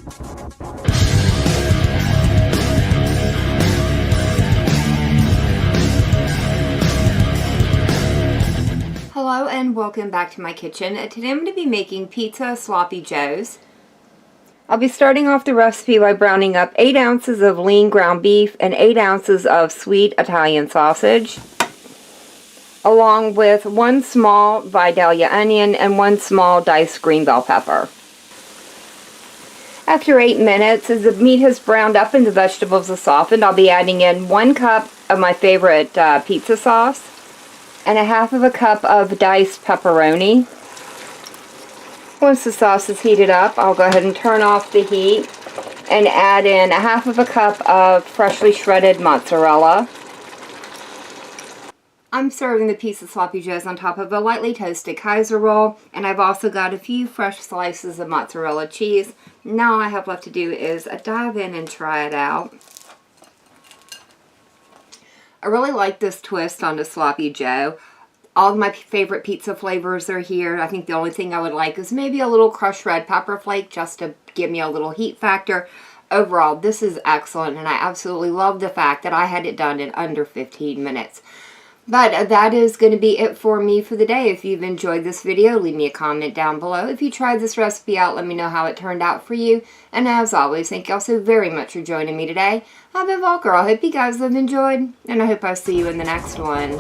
Hello and welcome back to my kitchen. Today I'm going to be making pizza sloppy joes. I'll be starting off the recipe by browning up 8 ounces of lean ground beef and 8 ounces of sweet Italian sausage, along with 1 small Vidalia onion and 1 small diced green bell pepper. After 8 minutes, as the meat has browned up and the vegetables have softened, I'll be adding in 1 cup of my favorite pizza sauce and 1/2 cup of diced pepperoni. Once the sauce is heated up, I'll go ahead and turn off the heat and add in 1/2 cup of freshly shredded mozzarella. I'm serving the pizza sloppy joes on top of a lightly toasted Kiser roll, and I've also got a few fresh slices of mozzarella cheese. Now all I have left to do is dive in and try it out. I really like this twist on the sloppy joe. All of my favorite pizza flavors are here. I think the only thing I would like is maybe a little crushed red pepper flake just to give me a little heat factor. Overall, this is excellent, and I absolutely love the fact that I had it done in under 15 minutes. But that is going to be it for me for the day. If you've enjoyed this video, leave me a comment down below. If you tried this recipe out, let me know how it turned out for you. And as always, thank you all so very much for joining me today. I've been Volker. I hope you guys have enjoyed, and I hope I'll see you in the next one.